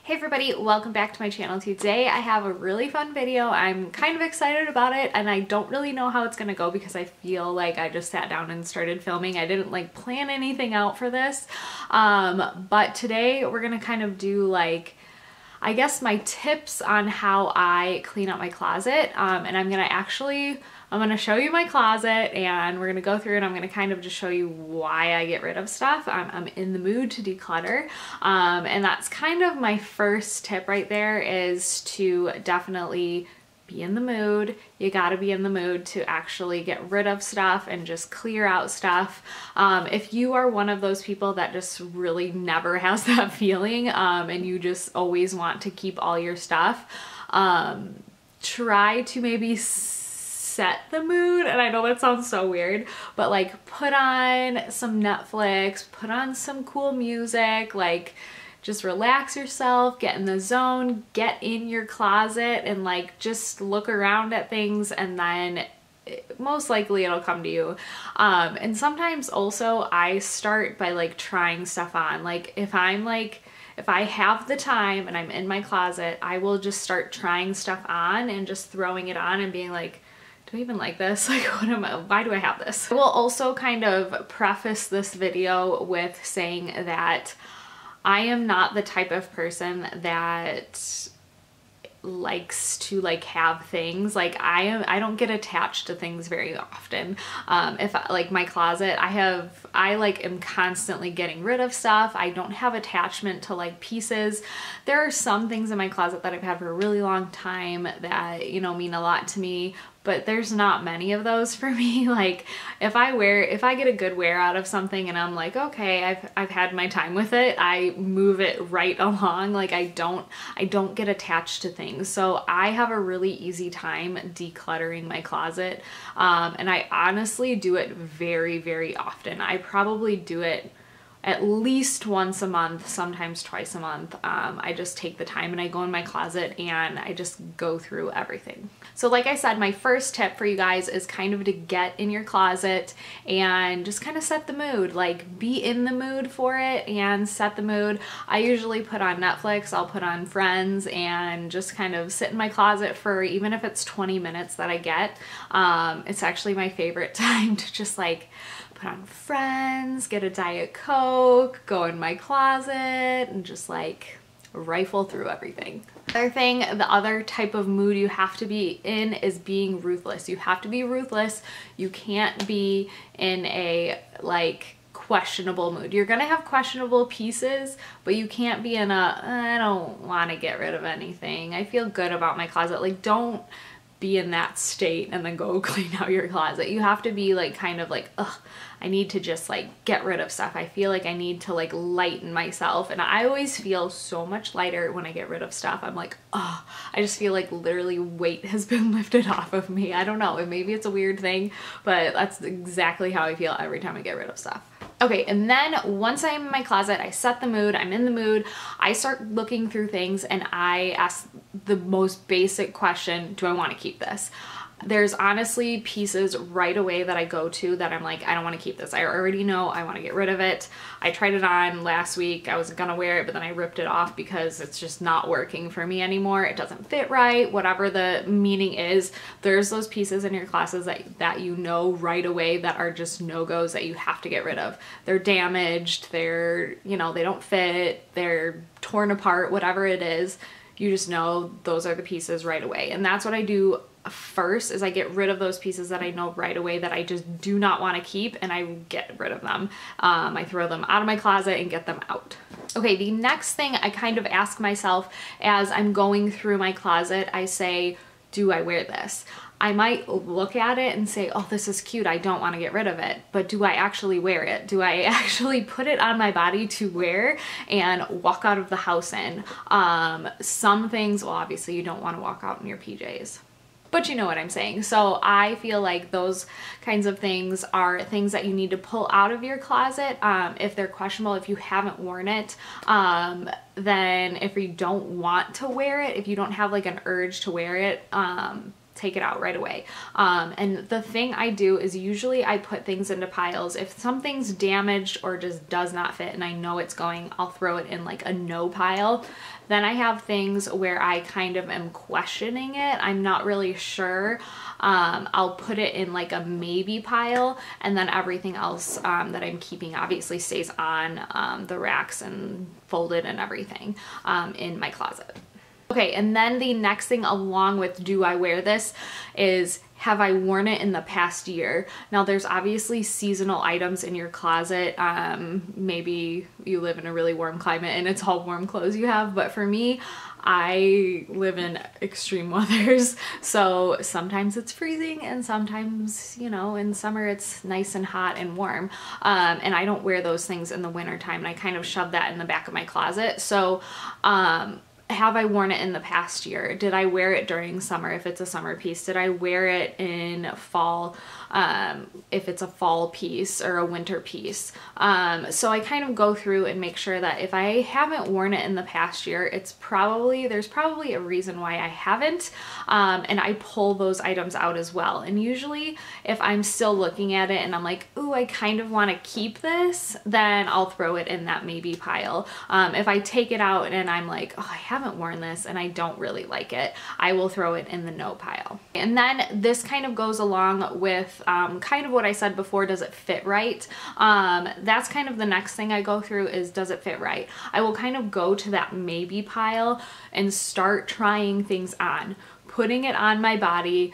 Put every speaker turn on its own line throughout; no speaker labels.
Hey everybody, welcome back to my channel. Today I have a really fun video. I'm kind of excited about it and I don't really know how it's gonna go because I feel like I just sat down and started filming. I didn't like plan anything out for this. But today we're gonna kind of do like, I guess my tips on how I clean up my closet. And I'm gonna show you my closet and we're gonna go through and I'm gonna kind of just show you why I get rid of stuff. I'm in the mood to declutter. And that's kind of my first tip right there, is to definitely be in the mood. You gotta be in the mood to actually get rid of stuff and just clear out stuff. If you are one of those people that just really never has that feeling and you just always want to keep all your stuff, try to maybe set the mood. And I know that sounds so weird, but like put on some Netflix, put on some cool music, like just relax yourself, get in the zone, get in your closet and like just look around at things, and then most likely it'll come to you. And sometimes also I start by like trying stuff on. Like if I have the time and I'm in my closet, I will just start trying stuff on and just throwing it on and being like, do I even like this? Like, why do I have this? I will also kind of preface this video with saying that I am not the type of person that likes to like have things. Like I don't get attached to things very often. If like my closet, I like am constantly getting rid of stuff. I don't have attachment to like pieces. There are some things in my closet that I've had for a really long time that, you know, mean a lot to me, but there's not many of those for me. Like if I get a good wear out of something and I'm like, okay, I've had my time with it, I move it right along. Like I don't get attached to things. So I have a really easy time decluttering my closet. And I honestly do it very, very often. I probably do it at least once a month, sometimes twice a month. I just take the time and I go in my closet and I just go through everything. So like I said, my first tip for you guys is kind of to get in your closet and just kind of set the mood. Like be in the mood for it and set the mood. I usually put on Netflix, I'll put on Friends and just kind of sit in my closet for, even if it's 20 minutes that I get. It's actually my favorite time to just like put on Friends, get a Diet Coke, go in my closet and just like rifle through everything. The other type of mood you have to be in is being ruthless. You have to be ruthless. You can't be in a like questionable mood. You're gonna have questionable pieces, but you can't be in a, I don't want to get rid of anything, I feel good about my closet. Like don't be in that state and then go clean out your closet. You have to be like kind of like, ugh, I need to just like get rid of stuff. I feel like I need to like lighten myself, and I always feel so much lighter when I get rid of stuff. I'm like, oh, I just feel like literally weight has been lifted off of me. I don't know, maybe it's a weird thing, but that's exactly how I feel every time I get rid of stuff. Okay, and then once I'm in my closet, I set the mood, I'm in the mood, I start looking through things and I ask the most basic question, do I want to keep this? There's honestly pieces right away that I go to that I'm like, I don't want to keep this. I already know I want to get rid of it. I tried it on last week. I was gonna wear it, but then I ripped it off because it's just not working for me anymore. It doesn't fit right, whatever the meaning is. There's those pieces in your classes that you know right away that are just no-goes that you have to get rid of. They're damaged, they're, you know, they don't fit, they're torn apart, whatever it is. You just know those are the pieces right away. And that's what I do first, is I get rid of those pieces that I know right away that I just do not want to keep, and I get rid of them. I throw them out of my closet and get them out. Okay, the next thing I kind of ask myself as I'm going through my closet, I say, do I wear this? I might look at it and say, oh, this is cute, I don't want to get rid of it, but do I actually wear it? Do I actually put it on my body to wear and walk out of the house in? Some things, well, obviously you don't want to walk out in your PJs, but you know what I'm saying. So I feel like those kinds of things are things that you need to pull out of your closet if they're questionable, if you haven't worn it. Then if you don't want to wear it, if you don't have like an urge to wear it, take it out right away. And the thing I do is usually I put things into piles. If something's damaged or just does not fit and I know it's going, I'll throw it in like a no pile. Then I have things where I kind of am questioning it. I'm not really sure. I'll put it in like a maybe pile, and then everything else that I'm keeping obviously stays on the racks and folded and everything in my closet. Okay, and then the next thing along with do I wear this is have I worn it in the past year? Now there's obviously seasonal items in your closet. Maybe you live in a really warm climate and it's all warm clothes you have, but for me, I live in extreme weathers. So sometimes it's freezing and sometimes, you know, in summer it's nice and hot and warm. And I don't wear those things in the winter time, and I kind of shove that in the back of my closet. So, have I worn it in the past year? Did I wear it during summer if it's a summer piece? Did I wear it in fall if it's a fall piece or a winter piece? So I kind of go through and make sure that if I haven't worn it in the past year, there's probably a reason why I haven't, and I pull those items out as well. And usually if I'm still looking at it and I'm like, ooh, I kind of want to keep this, then I'll throw it in that maybe pile. If I take it out and I'm like, oh, I haven't worn this and I don't really like it, I will throw it in the no pile. And then this kind of goes along with kind of what I said before, does it fit right? That's kind of the next thing I go through is, does it fit right? I will kind of go to that maybe pile and start trying things on, putting it on my body,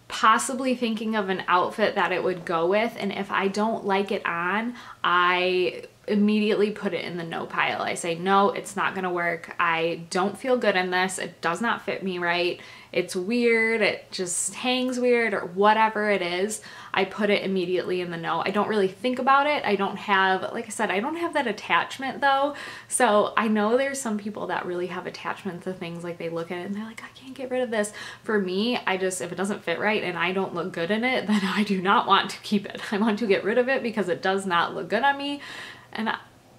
possibly thinking of an outfit that it would go with. And if I don't like it on, I immediately put it in the no pile. I say, no, it's not gonna work. I don't feel good in this. It does not fit me right. It's weird. It just hangs weird, or whatever it is. I put it immediately in the no. I don't really think about it. I don't have, like I said, I don't have that attachment though. So I know there's some people that really have attachment to things, like they look at it and they're like, I can't get rid of this. For me, I just, if it doesn't fit right and I don't look good in it, then I do not want to keep it. I want to get rid of it because it does not look good on me, and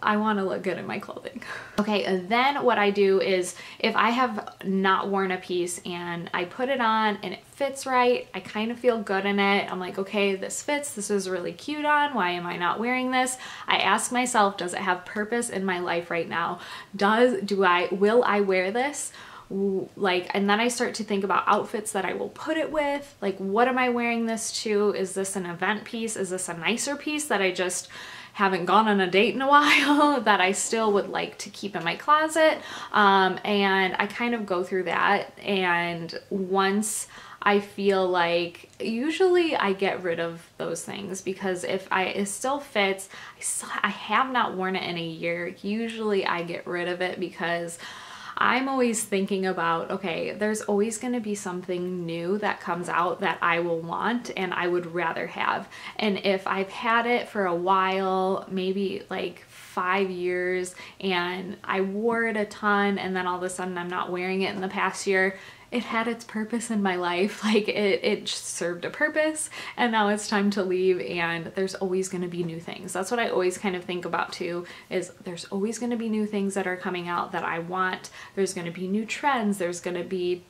I want to look good in my clothing. Okay, and then what I do is if I have not worn a piece and I put it on and it fits right, I kind of feel good in it. I'm like, okay, this fits. This is really cute on. Why am I not wearing this? I ask myself, does it have purpose in my life right now? Will I wear this? Like, and then I start to think about outfits that I will put it with. Like, what am I wearing this to? Is this an event piece? Is this a nicer piece that I just haven't gone on a date in a while that I still would like to keep in my closet? And I kind of go through that, and once I feel like, usually I get rid of those things, because if it still fits, I have not worn it in a year, usually I get rid of it, because I'm always thinking about, okay, there's always going to be something new that comes out that I will want and I would rather have. And if I've had it for a while, maybe like 5 years, and I wore it a ton, and then all of a sudden I'm not wearing it in the past year, it had its purpose in my life. Like it served a purpose, and now it's time to leave, and there's always going to be new things. That's what I always kind of think about too, is there's always going to be new things that are coming out that I want. There's going to be new trends. There's going to be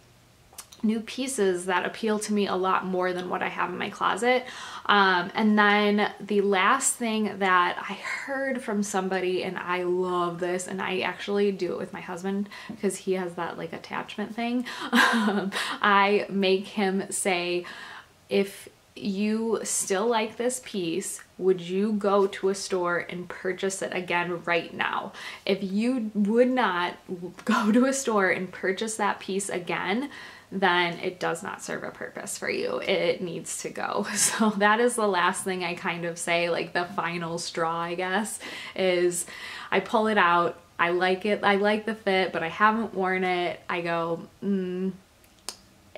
new pieces that appeal to me a lot more than what I have in my closet. And then the last thing that I heard from somebody, and I love this, and I actually do it with my husband because he has that like attachment thing. I make him say, if you still like this piece, would you go to a store and purchase it again right now? If you would not go to a store and purchase that piece again, then it does not serve a purpose for you. It needs to go. So that is the last thing I kind of say, like the final straw, I guess, is I pull it out. I like it. I like the fit, but I haven't worn it. I go,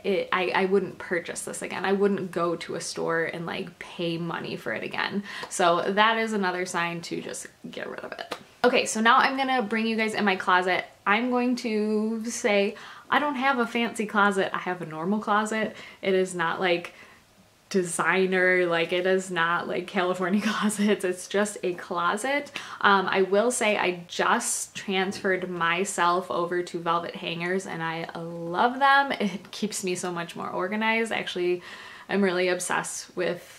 I wouldn't purchase this again. I wouldn't go to a store and like pay money for it again. So that is another sign to just get rid of it. Okay, so now I'm gonna bring you guys in my closet. I'm going to say I don't have a fancy closet. I have a normal closet. It is not like designer, like it is not like California closets, it's just a closet. I will say I just transferred myself over to velvet hangers and I love them. It keeps me so much more organized. Actually, I'm really obsessed with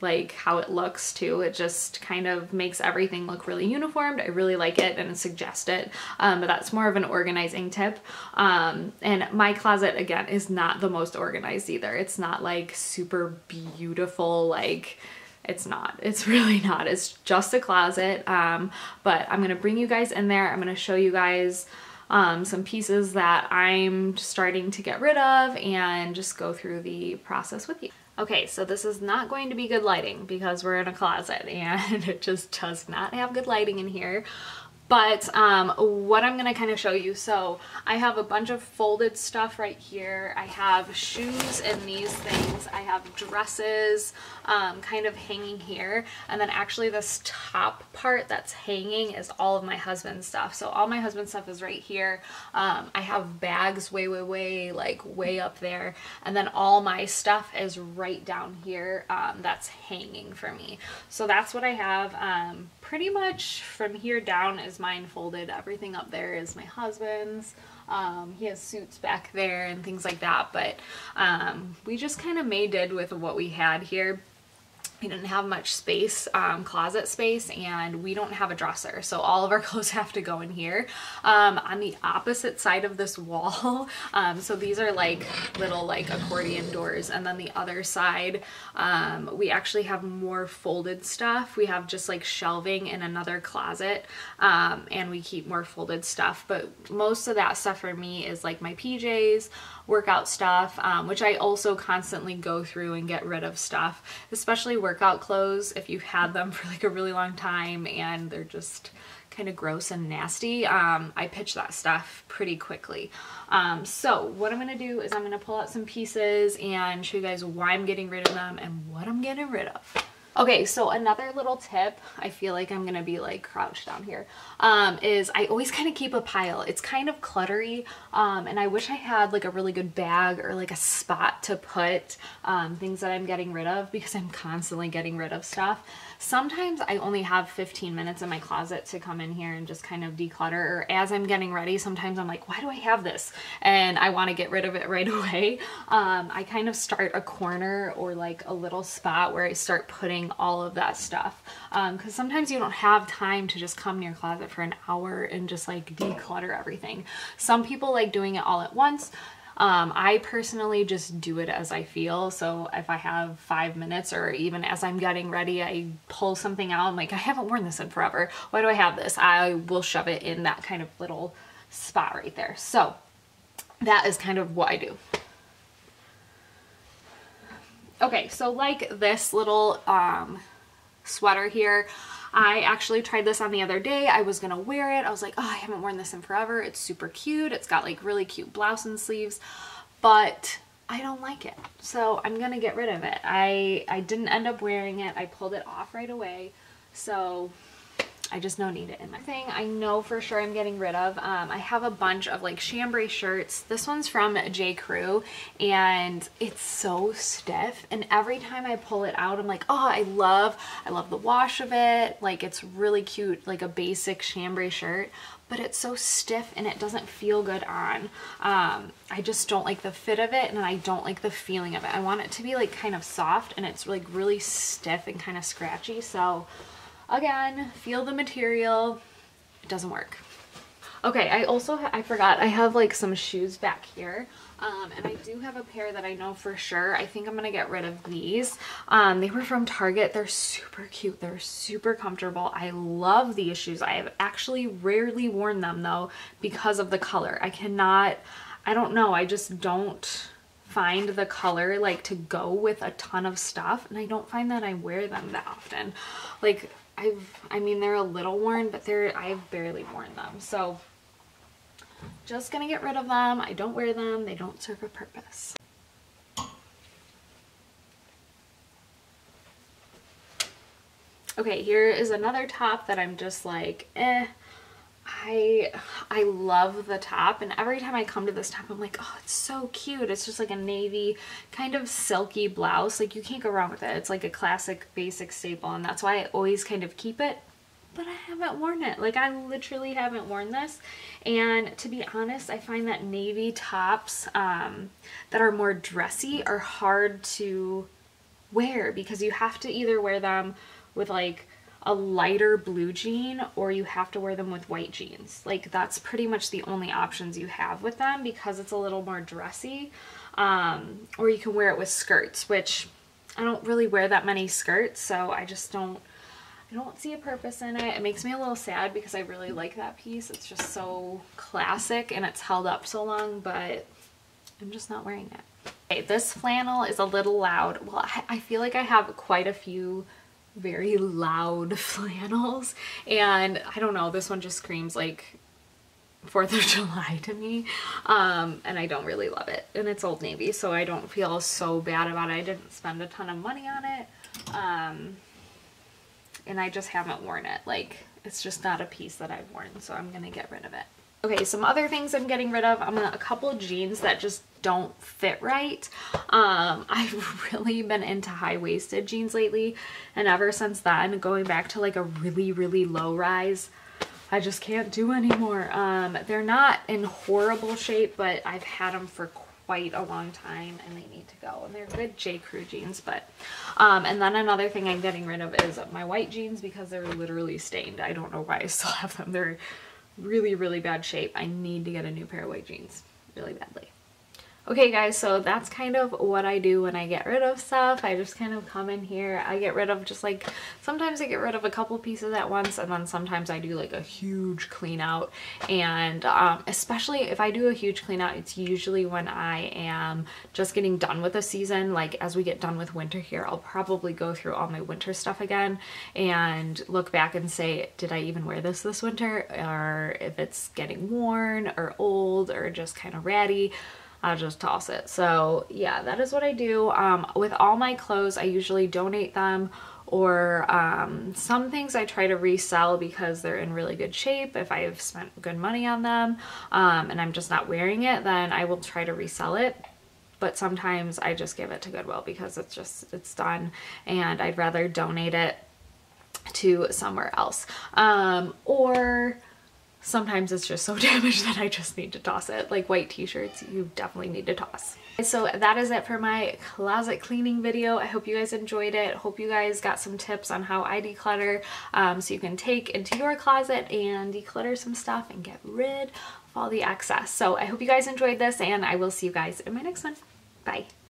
like how it looks too. It just kind of makes everything look really uniformed. I really like it and suggest it, but that's more of an organizing tip. And my closet, again, is not the most organized either. It's not like super beautiful, like it's not. It's really not. It's just a closet, but I'm gonna bring you guys in there. I'm gonna show you guys some pieces that I'm starting to get rid of and just go through the process with you. Okay, so this is not going to be good lighting because we're in a closet and it just does not have good lighting in here. But what I'm gonna kind of show you, so I have a bunch of folded stuff right here. I have shoes and these things. I have dresses kind of hanging here. And then actually this top part that's hanging is all of my husband's stuff. So all my husband's stuff is right here. I have bags way up there. And then all my stuff is right down here that's hanging for me. So that's what I have. Pretty much from here down is mine folded. Everything up there is my husband's. He has suits back there and things like that, but we just kind of made do with what we had here. We didn't have much space, closet space, and we don't have a dresser, so all of our clothes have to go in here. On the opposite side of this wall, so these are like little like accordion doors, and then the other side, we actually have more folded stuff. We have just like shelving in another closet, and we keep more folded stuff, but most of that stuff for me is like my PJs, workout stuff, which I also constantly go through and get rid of stuff, especially workout clothes if you've had them for like a really long time and they're just kind of gross and nasty. I pitch that stuff pretty quickly. So what I'm gonna do is I'm gonna pull out some pieces and show you guys why I'm getting rid of them and what I'm getting rid of. Okay, so another little tip, I feel like I'm gonna be like crouched down here, is I always kind of keep a pile. It's kind of cluttery, and I wish I had like a really good bag or like a spot to put things that I'm getting rid of because I'm constantly getting rid of stuff. Sometimes I only have 15 minutes in my closet to come in here and just kind of declutter, or as I'm getting ready, sometimes I'm like, why do I have this? And I want to get rid of it right away. I kind of start a corner or like a little spot where I start putting all of that stuff, because sometimes you don't have time to just come to your closet for an hour and just like declutter everything. Some people like doing it all at once. I personally just do it as I feel. So if I have 5 minutes or even as I'm getting ready, I pull something out. I'm like, I haven't worn this in forever. Why do I have this? I will shove it in that kind of little spot right there. So that is kind of what I do. Okay, so like this little sweater here, I actually tried this on the other day. I was gonna wear it. I was like, oh, I haven't worn this in forever. It's super cute. It's got like really cute blouse and sleeves, but I don't like it. So I'm gonna get rid of it. I didn't end up wearing it. I pulled it off right away. So I just don't need it in my thing. I know for sure I'm getting rid of. I have a bunch of like chambray shirts. This one's from J. Crew and it's so stiff. And every time I pull it out, I'm like, oh, I love the wash of it. Like it's really cute, like a basic chambray shirt, but it's so stiff and it doesn't feel good on. I just don't like the fit of it and I don't like the feeling of it. I want it to be like kind of soft and it's like really stiff and kind of scratchy. So again, feel the material, it doesn't work. Okay, I forgot, I have like some shoes back here. And I do have a pair that I know for sure. I think I'm gonna get rid of these. They were from Target. They're super cute. They're super comfortable. I love these shoes. I have actually rarely worn them though because of the color. I don't know, I just don't find the color like to go with a ton of stuff, and I don't find that I wear them that often. Like I mean, they're a little worn, but I've barely worn them. So just gonna get rid of them. I don't wear them. They don't serve a purpose. Okay, here is another top that I'm just like, I love the top, and every time I come to this top I'm like, oh, it's so cute. It's just like a navy kind of silky blouse. Like, you can't go wrong with it. It's like a classic basic staple, and that's why I always kind of keep it, but I haven't worn it. Like, I literally haven't worn this. And to be honest, I find that navy tops that are more dressy are hard to wear, because you have to either wear them with like a lighter blue jean, or you have to wear them with white jeans. Like, that's pretty much the only options you have with them, because it's a little more dressy. Or you can wear it with skirts, which I don't really wear that many skirts, so I don't see a purpose in it. It makes me a little sad because I really like that piece. It's just so classic and it's held up so long, but I'm just not wearing it. Okay, this flannel is a little loud. Well, I feel like I have quite a few very loud flannels, and I don't know, this one just screams like 4th of July to me, and I don't really love it, and it's Old Navy, so I don't feel so bad about it. I didn't spend a ton of money on it, and I just haven't worn it. Like, it's just not a piece that I've worn, so I'm gonna get rid of it. Okay, some other things I'm getting rid of. A couple of jeans that just don't fit right. I've really been into high-waisted jeans lately, and ever since then, going back to like a really, really low rise, I just can't do anymore. They're not in horrible shape, but I've had them for quite a long time and they need to go. And they're good J. Crew jeans, but and then another thing I'm getting rid of is my white jeans, because they're literally stained. I don't know why I still have them. They're really, really bad shape. I need to get a new pair of white jeans really badly. Okay guys, so that's kind of what I do when I get rid of stuff. I just kind of come in here, I get rid of just like, sometimes I get rid of a couple pieces at once, and then sometimes I do like a huge clean out. And especially if I do a huge clean out, it's usually when I am just getting done with a season. Like, as we get done with winter here, I'll probably go through all my winter stuff again and look back and say, did I even wear this winter? Or if it's getting worn or old or just kind of ratty, I'll just toss it. So yeah, that is what I do. With all my clothes, I usually donate them, or some things I try to resell because they're in really good shape. If I have spent good money on them and I'm just not wearing it, then I will try to resell it. But sometimes I just give it to Goodwill because it's done, and I'd rather donate it to somewhere else. Or sometimes it's just so damaged that I just need to toss it. Like white t-shirts, you definitely need to toss. So that is it for my closet cleaning video. I hope you guys enjoyed it. Hope you guys got some tips on how I declutter, so you can take into your closet and declutter some stuff and get rid of all the excess. So I hope you guys enjoyed this, and I will see you guys in my next one. Bye.